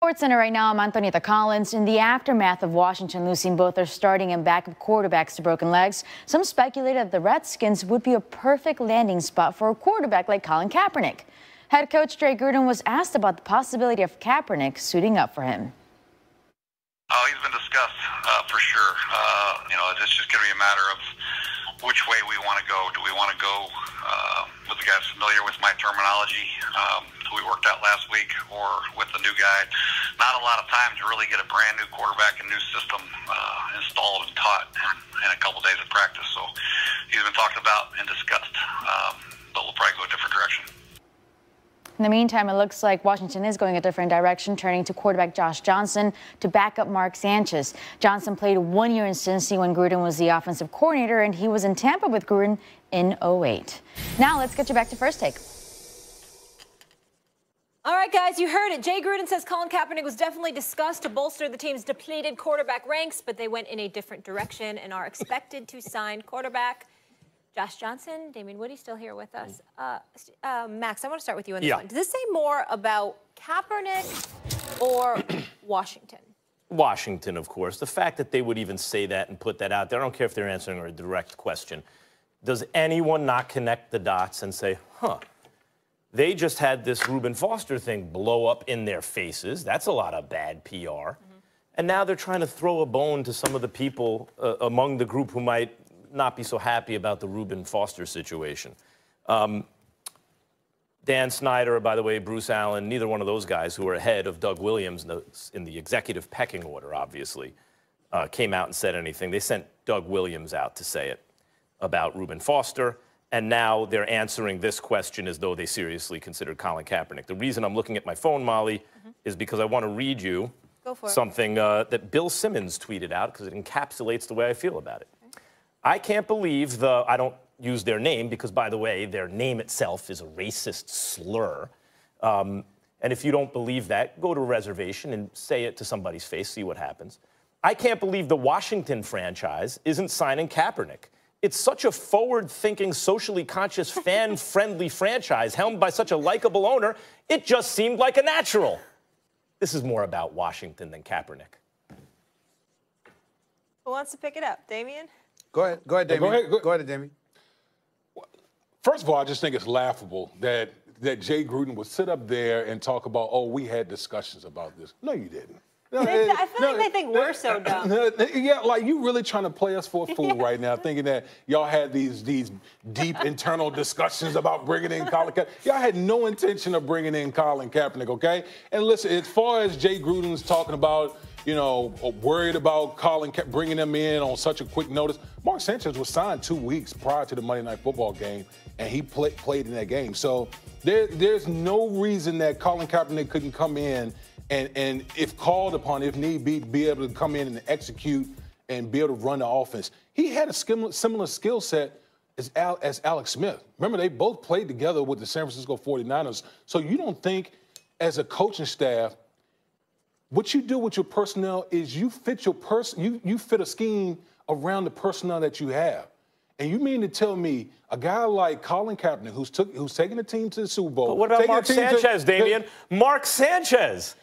SportsCenter right now, I'm Antonieta Collins. In the aftermath of Washington losing both their starting and backup quarterbacks to broken legs, some speculated that the Redskins would be a perfect landing spot for a quarterback like Colin Kaepernick. Head coach Jay Gruden was asked about the possibility of Kaepernick suiting up for him. Oh, he's been discussed for sure. It's just going to be a matter of which way we want to go. Do we want to go with the guys familiar with my terminology who we worked out last week, or with the new guy? Not a lot of time to really get a brand new quarterback and new system installed and taught in a couple days of practice. So he's been talked about and discussed, but we'll probably go a different direction. In the meantime, it looks like Washington is going a different direction, turning to quarterback Josh Johnson to back up Mark Sanchez. Johnson played 1 year in Cincy when Gruden was the offensive coordinator, and he was in Tampa with Gruden in 2008. Now let's get you back to First Take. All right, guys, you heard it. Jay Gruden says Colin Kaepernick was definitely discussed to bolster the team's depleted quarterback ranks, but they went in a different direction and are expected to sign quarterback Josh Johnson. Damian Woody still here with us. Max, I want to start with you on this one. Does this say more about Kaepernick or Washington? Washington, of course. The fact that they would even say that and put that out there, I don't care if they're answering a direct question. Does anyone not connect the dots and say, they just had this Reuben Foster thing blow up in their faces. That's a lot of bad PR. And now they're trying to throw a bone to some of the people among the group who might not be so happy about the Reuben Foster situation. Dan Snyder, by the way, Bruce Allen, neither one of those guys who are ahead of Doug Williams in the executive pecking order, obviously, came out and said anything. They sent Doug Williams out to say it about Reuben Foster, and now they're answering this question as though they seriously considered Colin Kaepernick. The reason I'm looking at my phone, Molly, is because I want to read you something that Bill Simmons tweeted out, because it encapsulates the way I feel about it. I can't believe I don't use their name because, by the way, their name itself is a racist slur. And if you don't believe that, go to a reservation and say it to somebody's face, see what happens. I can't believe the Washington franchise isn't signing Kaepernick. It's such a forward-thinking, socially conscious, fan-friendly franchise helmed by such a likable owner, it just seemed like a natural. This is more about Washington than Kaepernick. Who wants to pick it up? Damian? Go ahead, Damian. Go ahead, Damian. First of all, I just think it's laughable that Jay Gruden would sit up there and talk about, oh, we had discussions about this. No, you didn't. No, I feel like they think we're so dumb. Yeah, like you really trying to play us for a fool right now, thinking that y'all had these deep internal discussions about bringing in Colin Kaepernick. Y'all had no intention of bringing in Colin Kaepernick, okay? And listen, as far as Jay Gruden's talking about, worried about bringing them in on such a quick notice. Mark Sanchez was signed 2 weeks prior to the Monday Night Football game, and he played in that game. So there's no reason that Colin Kaepernick couldn't come in and if called upon, if need be able to come in and execute and be able to run the offense. He had a similar skill set as Alex Smith. Remember, they both played together with the San Francisco 49ers. So you don't think, as a coaching staff, what you do with your personnel is you fit you fit a scheme around the personnel that you have. And you mean to tell me a guy like Colin Kaepernick, who's taking the team to the Super Bowl. But what about Mark Sanchez, Damian? Mark Sanchez.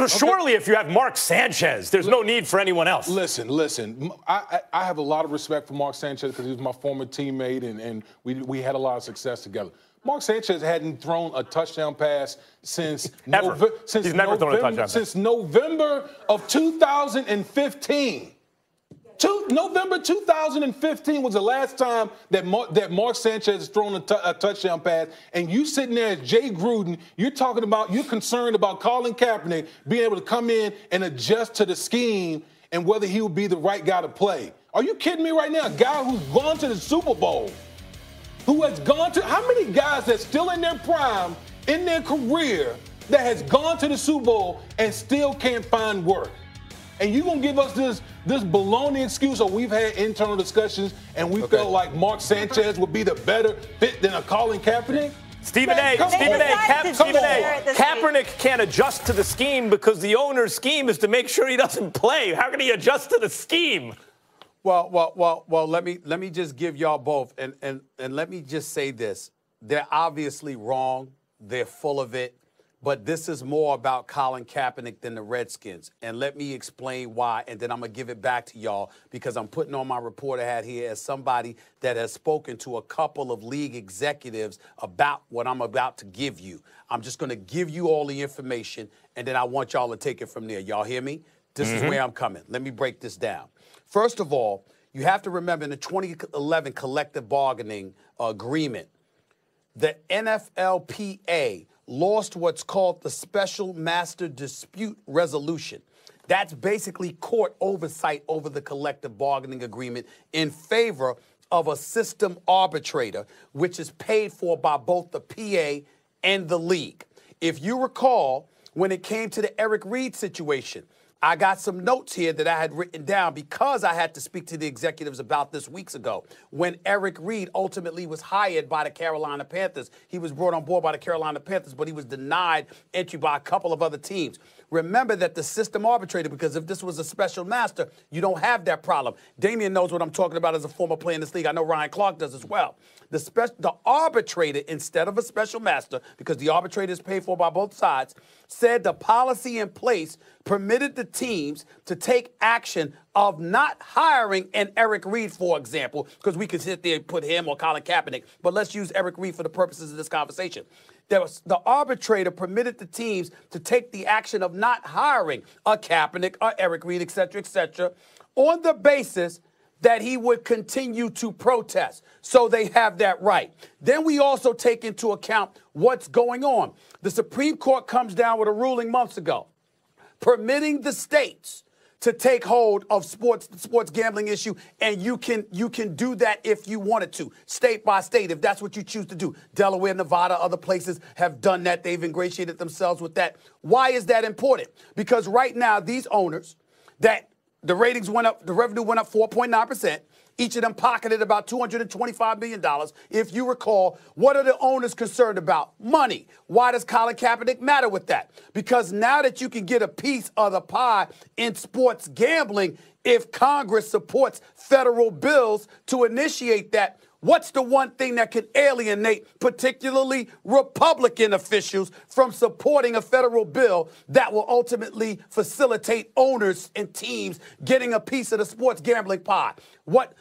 Surely if you have Mark Sanchez, there's no need for anyone else. Listen. I have a lot of respect for Mark Sanchez because he was my former teammate, and we had a lot of success together. Mark Sanchez hadn't thrown a touchdown pass since November of 2015. November 2015 was the last time that Mark Sanchez has thrown a touchdown pass. And you sitting there as Jay Gruden, you're concerned about Colin Kaepernick being able to come in and adjust to the scheme and whether he would be the right guy to play. Are you kidding me right now? A guy who's gone to the Super Bowl, who has gone to, how many guys that's still in their prime, in their career, that has gone to the Super Bowl and still can't find work? And you gonna give us this baloney excuse, or we've had internal discussions and we felt like Mark Sanchez would be the better fit than a Colin Kaepernick? Stephen A. Kaepernick can't adjust to the scheme because the owner's scheme is to make sure he doesn't play. How can he adjust to the scheme? Well, let me just give y'all both, and let me just say this. They're obviously wrong. They're full of it. but this is more about Colin Kaepernick than the Redskins. And let me explain why, and then I'm going to give it back to y'all because I'm putting on my reporter hat here as somebody that has spoken to a couple of league executives about what I'm about to give you. I'm just going to give you all the information, and then I want y'all to take it from there. Y'all hear me? This is where I'm coming. Let me break this down. First of all, you have to remember in the 2011 collective bargaining agreement, the NFLPA lost what's called the Special Master Dispute Resolution. That's basically court oversight over the collective bargaining agreement in favor of a system arbitrator, which is paid for by both the PA and the league. If you recall, when it came to the Eric Reid situation, I got some notes here that I had written down because I had to speak to the executives about this weeks ago. When Eric Reid ultimately was hired by the Carolina Panthers, he was brought on board by the Carolina Panthers, but he was denied entry by a couple of other teams. Remember that the system arbitrator, because if this was a special master, you don't have that problem. Damian knows what I'm talking about as a former player in this league. I know Ryan Clark does as well. The arbitrator, instead of a special master, because the arbitrator is paid for by both sides, said the policy in place permitted the teams to take action of not hiring an Eric Reid, for example, because we could sit there and put him or Colin Kaepernick, but let's use Eric Reid for the purposes of this conversation. The arbitrator permitted the teams to take the action of not hiring a Kaepernick or Eric Reid, et cetera, on the basis that he would continue to protest. So they have that right. Then we also take into account what's going on. The Supreme Court comes down with a ruling months ago permitting the states to take hold of the sports gambling issue, and you can do that if you wanted to, state by state, if that's what you choose to do. Delaware, Nevada, other places have done that. They've ingratiated themselves with that. Why is that important? Because right now, these owners, that the ratings went up, the revenue went up 4.9%. Each of them pocketed about $225 million. If you recall, what are the owners concerned about? Money. Why does Colin Kaepernick matter with that? Because now that you can get a piece of the pie in sports gambling, if Congress supports federal bills to initiate that, what's the one thing that can alienate particularly Republican officials from supporting a federal bill that will ultimately facilitate owners and teams getting a piece of the sports gambling pie?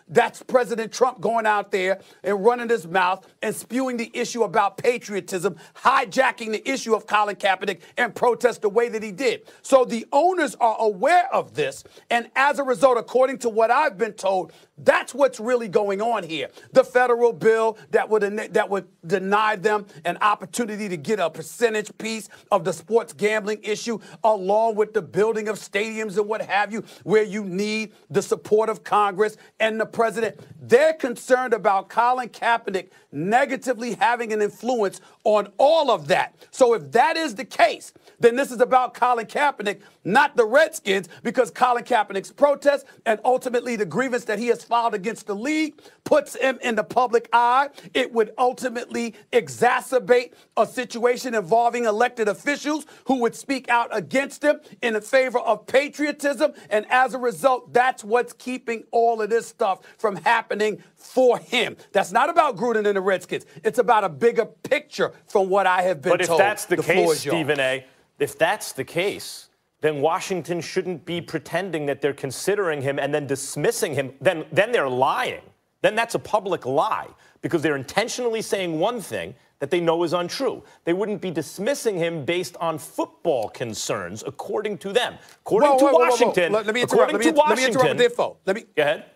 That's President Trump going out there and running his mouth and spewing the issue about patriotism, hijacking the issue of Colin Kaepernick and protest the way that he did. So the owners are aware of this, and as a result, according to what I've been told, that's what's really going on here. The federal bill that would deny them an opportunity to get a percentage piece of the sports gambling issue, along with the building of stadiums and what have you, where you need the support of Congress and the president. They're concerned about Colin Kaepernick negatively having an influence on all of that. So if that is the case, then this is about Colin Kaepernick, not the Redskins, because Colin Kaepernick's protest and ultimately the grievance that he has filed against the league puts him in the public eye. It would ultimately exacerbate a situation involving elected officials who would speak out against him in favor of patriotism. And as a result, that's what's keeping all of this stuff from happening for him. That's not about Gruden and the Redskins. It's about a bigger picture from what I have been told. But if that's the case, Stephen A., if that's the case, then Washington shouldn't be pretending that they're considering him and then dismissing him. Then they're lying. Then that's a public lie because they're intentionally saying one thing that they know is untrue. They wouldn't be dismissing him based on football concerns, according to them. According to Washington. Let me interrupt. Let me interrupt with info. Go ahead.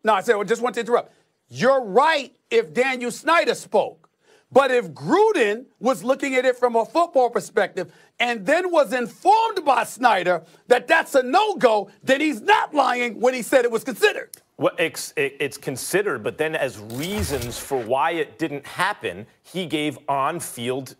No, I said, I just want to interrupt. You're right if Daniel Snyder spoke. But if Gruden was looking at it from a football perspective and then was informed by Snyder that that's a no-go, then he's not lying when he said it was considered. Well, it's considered, but then as reasons for why it didn't happen, he gave on-field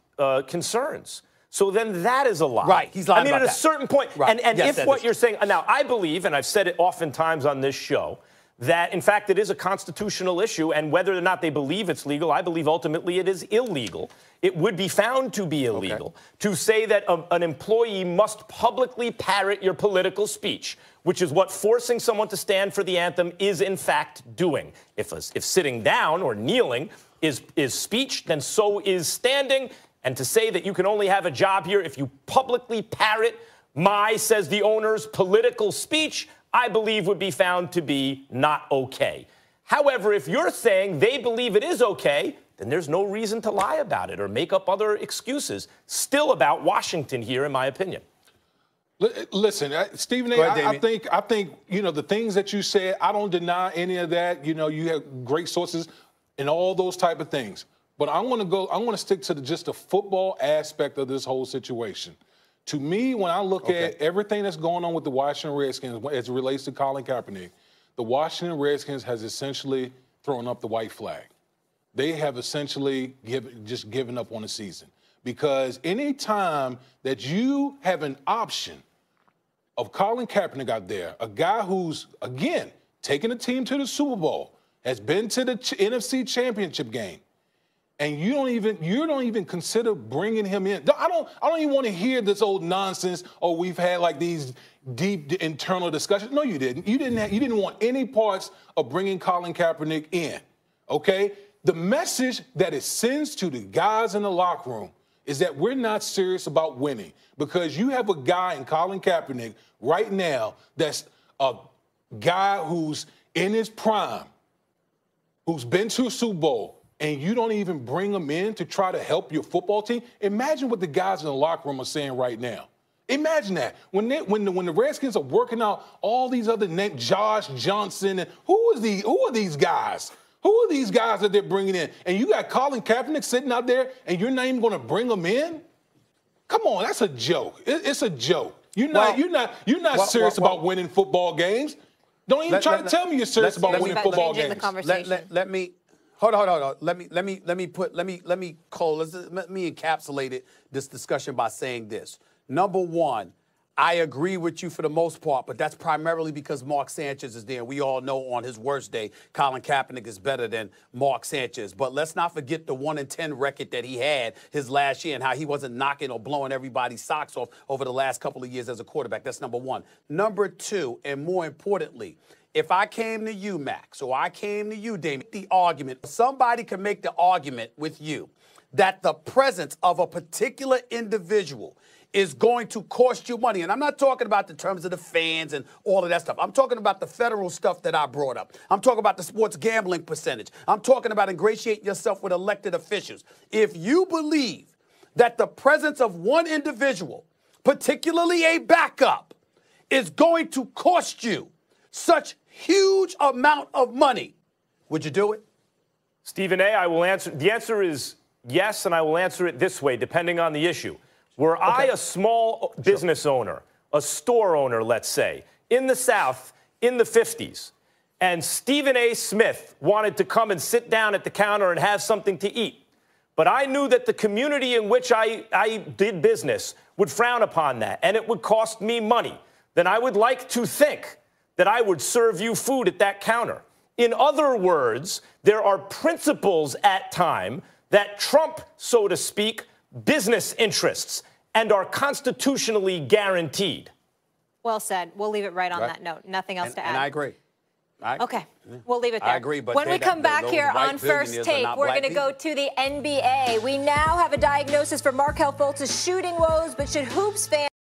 concerns. So then that is a lie. Right, he's lying about that. At a certain point, right. and yes, if what you're saying, now I believe, and I've said it oftentimes on this show, that, in fact, it is a constitutional issue, and whether or not they believe it's legal, I believe ultimately it is illegal. It would be found to be illegal to say that an employee must publicly parrot your political speech, which is what forcing someone to stand for the anthem is, in fact, doing. If sitting down or kneeling is speech, then so is standing. And to say that you can only have a job here if you publicly parrot says the owner's political speech, I believe would be found to be not okay. However, if you're saying they believe it is okay, then there's no reason to lie about it or make up other excuses. Still about Washington here, in my opinion. Listen, Stephen A., I think, you know, the things that you said, I don't deny any of that. You know, you have great sources and all those type of things. But I want to stick to just the football aspect of this whole situation. To me, when I look at everything that's going on with the Washington Redskins as it relates to Colin Kaepernick, the Washington Redskins has essentially thrown up the white flag. They have essentially just given up on the season. Because any time that you have an option of Colin Kaepernick out there, a guy who's, again, taken a team to the Super Bowl, has been to the NFC Championship game, and you don't even consider bringing him in. I don't even want to hear this old nonsense. Oh, we've had like these deep internal discussions. No, you didn't. You didn't want any parts of bringing Colin Kaepernick in. Okay, the message that it sends to the guys in the locker room is that we're not serious about winning, because you have a guy in Colin Kaepernick right now that's a guy who's in his prime, who's been to a Super Bowl, and you don't even bring him in to try to help your football team. Imagine what the guys in the locker room are saying right now. Imagine that. When the Redskins are working out all these other names, Josh Johnson, and who are these guys? Who are these guys that they're bringing in? And you got Colin Kaepernick sitting out there, and you're not even going to bring him in? Come on, that's a joke. It's a joke. You're not serious about winning football games. Don't even try to tell me you're serious about winning football games. Let me hold on. Let me encapsulate this discussion by saying this. Number one, I agree with you for the most part, but that's primarily because Mark Sanchez is there. We all know on his worst day, Colin Kaepernick is better than Mark Sanchez. But let's not forget the 1-10 record that he had his last year and how he wasn't knocking or blowing everybody's socks off over the last couple of years as a quarterback. That's number one. Number two, and more importantly, if I came to you, Max, or I came to you, Damien, the argument, somebody can make the argument with you that the presence of a particular individual is going to cost you money. And I'm not talking about the terms of the fans and all of that stuff. I'm talking about the federal stuff that I brought up. I'm talking about the sports gambling percentage. I'm talking about ingratiating yourself with elected officials. If you believe that the presence of one individual, particularly a backup, is going to cost you such huge amount of money, would you do it? Stephen A., I will answer. The answer is yes, and I will answer it this way, depending on the issue. Were I a small business owner, a store owner, let's say, in the South in the 50s, and Stephen A. Smith wanted to come and sit down at the counter and have something to eat, but I knew that the community in which I did business would frown upon that, and it would cost me money, then I would like to think that I would serve you food at that counter. In other words, there are principles at time that trump, so to speak, business interests and are constitutionally guaranteed. Well said. We'll leave it right on that note. Nothing else to add. And I agree. Okay, we'll leave it there. I agree, but when we come back here on First Take, we're going to go to the NBA. We now have a diagnosis for Markelle Fultz's shooting woes, but should Hoops fans